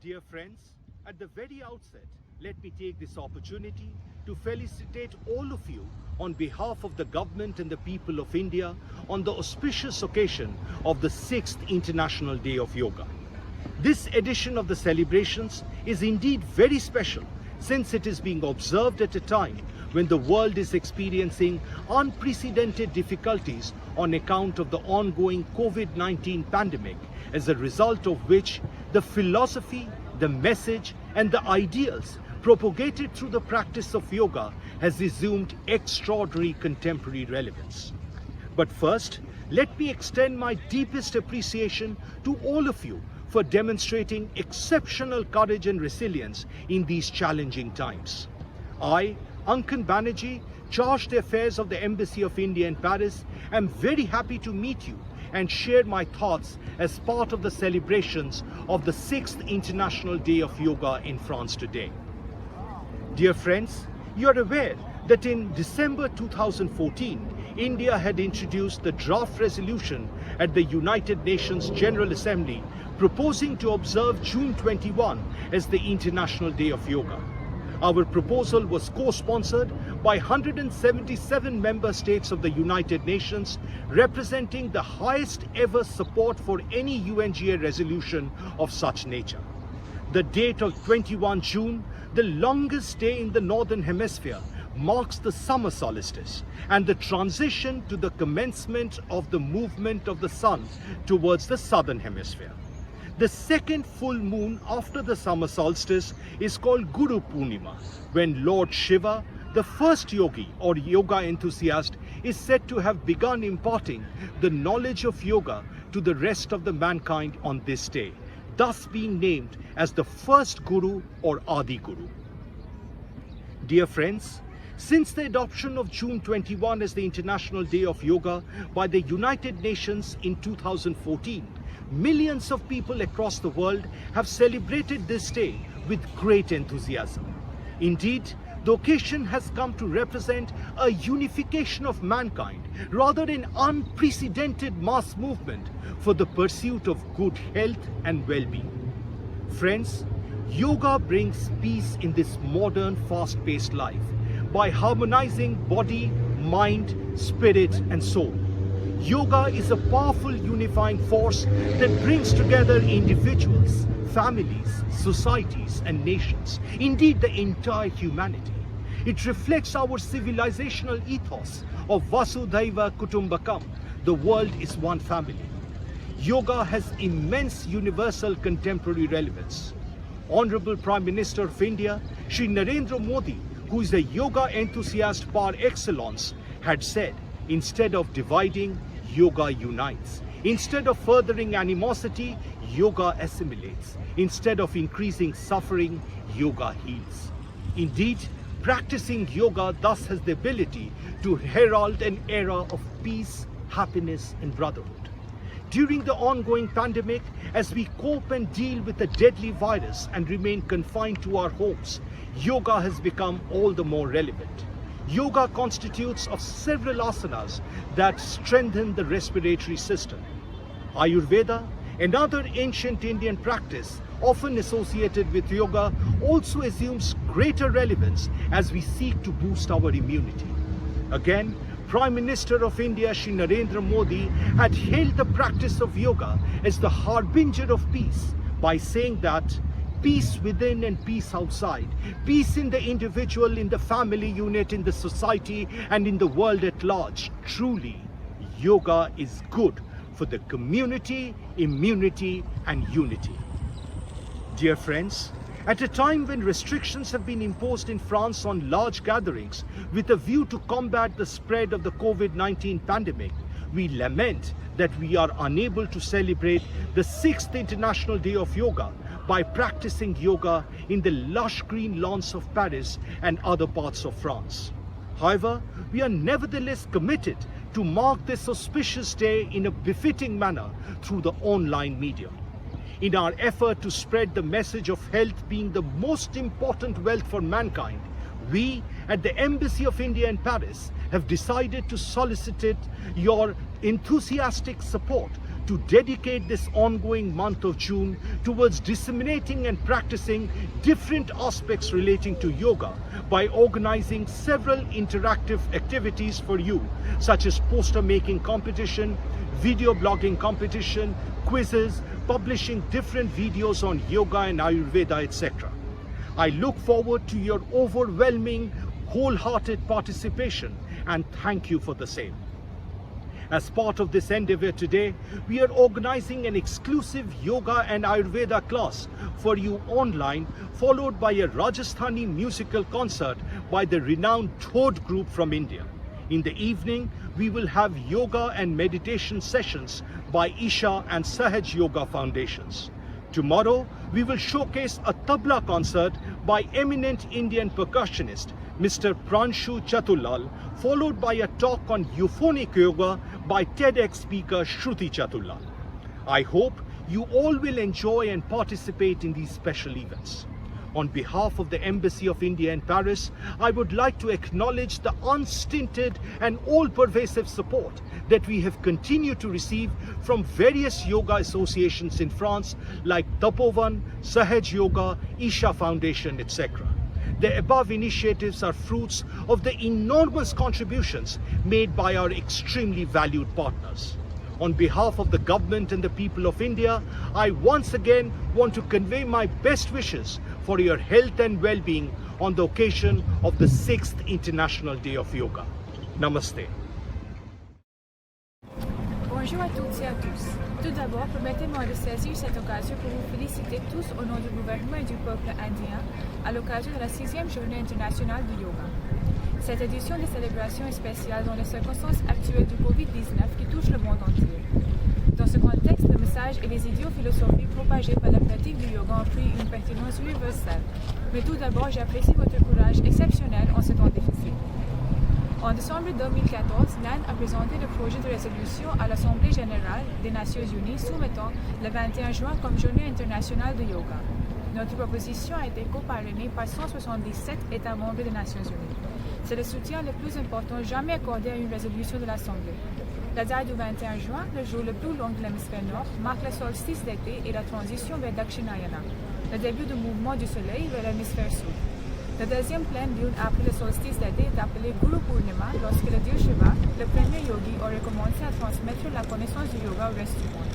Dear friends, at the very outset, let me take this opportunity to felicitate all of you on behalf of the government and the people of India on the auspicious occasion of the 6th International Day of Yoga. This edition of the celebrations is indeed very special since it is being observed at a time when the world is experiencing unprecedented difficulties on account of the ongoing COVID-19 pandemic, as a result of which the philosophy, the message and the ideals propagated through the practice of yoga has assumed extraordinary contemporary relevance. But first, let me extend my deepest appreciation to all of you for demonstrating exceptional courage and resilience in these challenging times. I, Ankan Banerjee, charged the affairs of the Embassy of India in Paris, am very happy to meet you and share my thoughts as part of the celebrations of the 6th International Day of Yoga in France today. Dear friends, you are aware that in December 2014, India had introduced the draft resolution at the United Nations General Assembly proposing to observe June 21 as the International Day of Yoga. Our proposal was co-sponsored by 177 member states of the United Nations, representing the highest ever support for any UNGA resolution of such nature. The date of 21 June, the longest day in the Northern Hemisphere, marks the summer solstice and the transition to the commencement of the movement of the sun towards the Southern Hemisphere. The second full moon after the summer solstice is called Guru Purnima, when Lord Shiva, the first yogi or yoga enthusiast, is said to have begun imparting the knowledge of yoga to the rest of the mankind on this day, thus being named as the first Guru or Adi Guru. Dear friends, since the adoption of June 21 as the International Day of Yoga by the United Nations in 2014, millions of people across the world have celebrated this day with great enthusiasm. Indeed, the occasion has come to represent a unification of mankind rather than an unprecedented mass movement for the pursuit of good health and well-being. Friends, yoga brings peace in this modern, fast-paced life by harmonizing body, mind, spirit and soul. Yoga is a powerful unifying force that brings together individuals, families, societies and nations, indeed the entire humanity. It reflects our civilizational ethos of Vasudhaiva Kutumbakam, the world is one family. Yoga has immense universal contemporary relevance. Honorable Prime Minister of India, Shri Narendra Modi, who is a yoga enthusiast par excellence, had said, instead of dividing, yoga unites. Instead of furthering animosity, yoga assimilates. Instead of increasing suffering, yoga heals. Indeed, practicing yoga thus has the ability to herald an era of peace, happiness and brotherhood. During the ongoing pandemic, as we cope and deal with the deadly virus and remain confined to our homes, yoga has become all the more relevant. Yoga constitutes of several asanas that strengthen the respiratory system. Ayurveda, another ancient Indian practice often associated with yoga, also assumes greater relevance as we seek to boost our immunity. Again, Prime Minister of India Shri Narendra Modi had hailed the practice of yoga as the harbinger of peace by saying that peace within and peace outside, peace in the individual, in the family unit, in the society and in the world at large. Truly, yoga is good for the community, immunity and unity. Dear friends, at a time when restrictions have been imposed in France on large gatherings with a view to combat the spread of the COVID-19 pandemic, we lament that we are unable to celebrate the 6th International Day of Yoga by practicing yoga in the lush green lawns of Paris and other parts of France. However, we are nevertheless committed to mark this auspicious day in a befitting manner through the online medium. In our effort to spread the message of health being the most important wealth for mankind, we at the Embassy of India in Paris have decided to solicit your enthusiastic support to dedicate this ongoing month of June towards disseminating and practicing different aspects relating to yoga by organizing several interactive activities for you, such as poster making competition, video blogging competition, quizzes, publishing different videos on yoga and Ayurveda, etc. I look forward to your overwhelming, wholehearted participation and thank you for the same. As part of this endeavor today, we are organizing an exclusive yoga and Ayurveda class for you online, followed by a Rajasthani musical concert by the renowned Thod group from India. In the evening, we will have yoga and meditation sessions by Isha and Sahaj Yoga Foundations. Tomorrow, we will showcase a tabla concert by eminent Indian percussionist Mr. Pranshu Chatulal, followed by a talk on euphonic yoga by TEDx speaker Shruti Chatulal. I hope you all will enjoy and participate in these special events. On behalf of the Embassy of India in Paris, I would like to acknowledge the unstinted and all-pervasive support that we have continued to receive from various yoga associations in France like Tapovan, Sahaj Yoga, Isha Foundation, etc. The above initiatives are fruits of the enormous contributions made by our extremely valued partners. On behalf of the government and the people of India, I once again want to convey my best wishes for your health and well-being on the occasion of the 6th International Day of Yoga. Namaste. Bonjour à toutes et à tous. Tout d'abord, permettez-moi de saisir cette occasion pour vous féliciter tous au nom du gouvernement et du peuple indien à l'occasion de la 6e Journée internationale du yoga. Cette édition de célébration est spéciale dans les circonstances actuelles du Covid-19 qui touche le monde entier. Dans ce contexte, le message et les idéaux philosophiques propagés par la pratique du yoga ont pris une pertinence universelle. Mais tout d'abord, j'apprécie votre courage exceptionnel en ce temps difficile. En décembre 2014, l'Inde a présenté le projet de résolution à l'Assemblée générale des Nations unies soumettant le 21 juin comme Journée internationale de yoga. Notre proposition a été coparrainée par 177 États membres des Nations unies. C'est le soutien le plus important jamais accordé à une résolution de l'Assemblée. La date du 21 juin, le jour le plus long de l'hémisphère nord, marque le solstice d'été et la transition vers Dakshinayana, le début du mouvement du soleil vers l'hémisphère sud. La deuxième pleine lune après le solstice d'été est appelée Guru Purnima lorsque le dieu Shiva, le premier yogi, aurait commencé à transmettre la connaissance du yoga au reste du monde.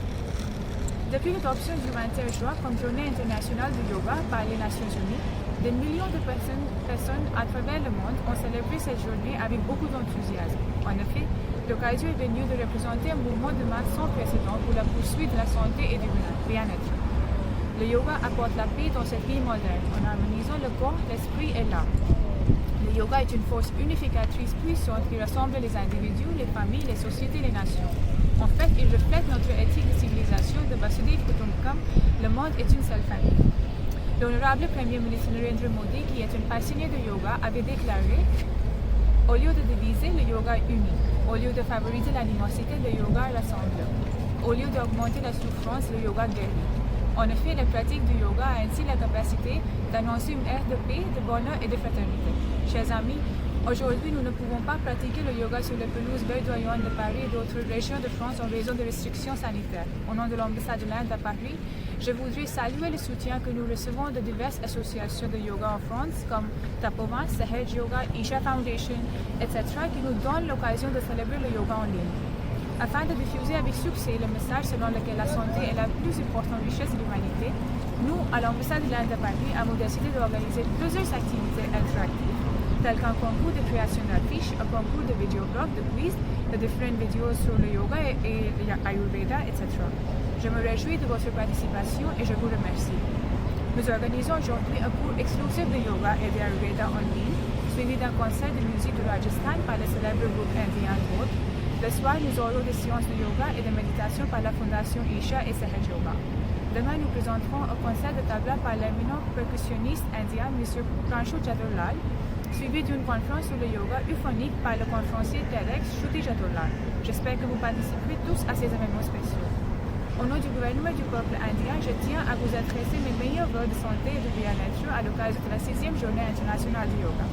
Depuis l'adoption du 21 juin comme journée internationale du yoga par les Nations unies, des millions de personnes à travers le monde ont célébré cette journée avec beaucoup d'enthousiasme. En effet, l'occasion est venue de représenter un mouvement de masse sans précédent pour la poursuite de la santé et du bien-être. Le yoga apporte la paix dans cette vie moderne en harmonisant le corps, l'esprit et l'âme. Le yoga est une force unificatrice puissante qui rassemble les individus, les familles, les sociétés, les nations. En fait, il reflète notre éthique de civilisation de Vasudhaiva Kutumbakam, le monde est une seule famille. L'honorable Premier ministre Narendra Modi, qui est un passionné de yoga, avait déclaré « Au lieu de diviser, le yoga unit. Au lieu de favoriser l'animosité, le yoga rassemble. Au lieu d'augmenter la souffrance, le yoga guérit. » En effet, la pratique du yoga a ainsi la capacité d'annoncer une ère de paix, de bonheur et de fraternité. Chers amis, aujourd'hui, nous ne pouvons pas pratiquer le yoga sur les pelouses verdoyantes de Paris et d'autres régions de France en raison de restrictions sanitaires. Au nom de l'ambassade de l'Inde à Paris, je voudrais saluer le soutien que nous recevons de diverses associations de yoga en France comme Tapovan, Sahaj Yoga, Isha Foundation, etc. qui nous donnent l'occasion de célébrer le yoga en ligne. Afin de diffuser avec succès le message selon lequel la santé est la plus importante richesse de l'humanité, nous, à l'ambassade de l'Inde à Paris, avons décidé d'organiser plusieurs activités interactives, telles qu'un concours de création d'affiches, un concours de vidéoblogs, de quiz, de différentes vidéos sur le yoga et l'Ayurveda, etc. Je me réjouis de votre participation et je vous remercie. Nous organisons aujourd'hui un cours exclusif de yoga et d'Ayurveda en ligne, suivi d'un concert de musique de Rajasthan par le célèbre groupe indien Thod. Le soir, nous aurons des séances de yoga et de méditation par la Fondation Isha et Sahaj Yoga. Demain, nous présenterons un concert de tabla par l'éminent percussionniste indien M. Pranshu Chatulal, suivi d'une conférence sur le yoga euphonique par le conférencier TEDx Shruti Chatulal. J'espère que vous participerez tous à ces événements spéciaux. Au nom du gouvernement et du peuple indien, je tiens à vous adresser mes meilleurs vœux de santé et de bien-être à l'occasion de la 6e Journée internationale du yoga.